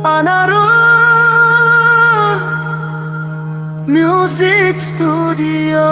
Anarun Music Studio.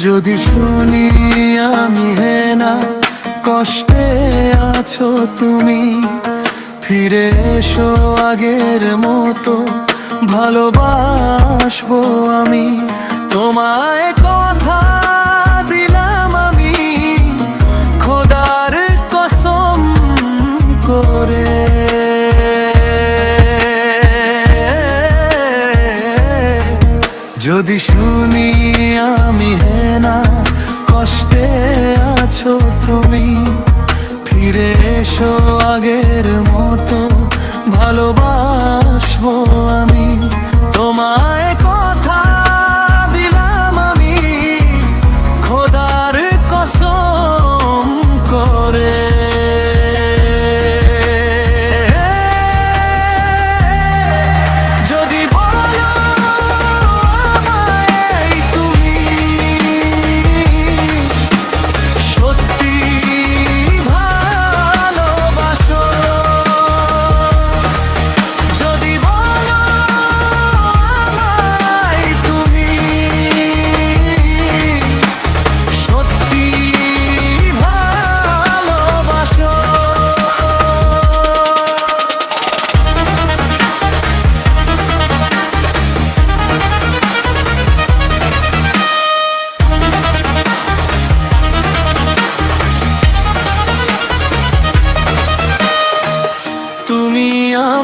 যদি শুনি আমি হেনা কষ্টে আছো তুমি, ফিরে এসো আগের মতো ভালোবাসবো আমি তোমায়। কথা দিলাম আমি খোদার কসম করে, যদি শুনি আমি হেনা কষ্টে আছো তুমি, ফিরে এসো আগের মতো ভালোবাসবো আমি তোমায়। কথা দিলাম আমি খোদার কসম করে।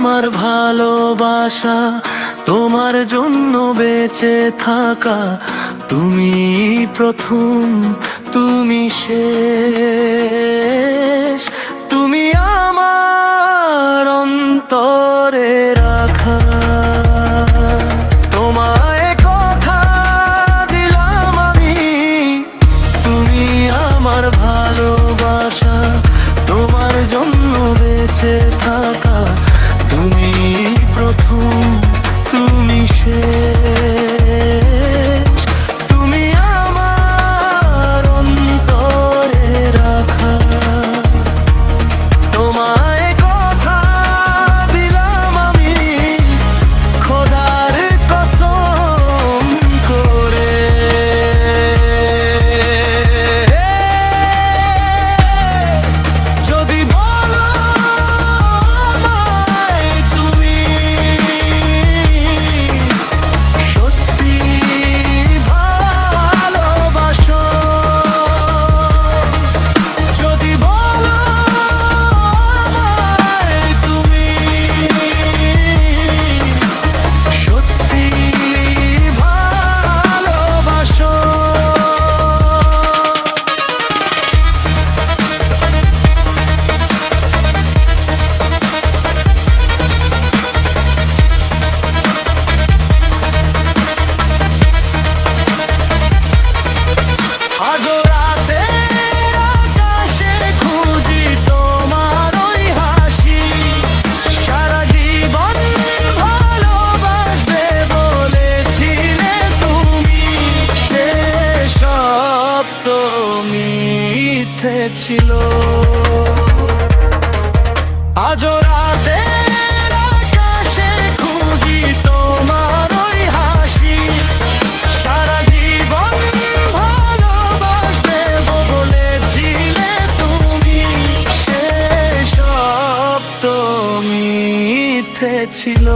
আমার ভালোবাসা, তোমার জন্য বেঁচে থাকা, তুমি প্রথম তুমি শেষ, তুমি আমার অন্তরে রাখা। তোমায় কথা দিলাম আমি, তুমি আমার ভালোবাসা, তোমার জন্য বেঁচে থাকা, তুমি প্রথম তুমি শেষ, তুমি আমার অন্তরে রাখা। তোমায় কথা দিলাম আমি খোদার কসম করে। যদি বলো ছিল আজ রাতের আকাশে খুঁজি তোমার ওই হাসি, সারা জীবন ভালোবাসবে বলেছিলে তুমি, সে সব তো মিথ্যে ছিল।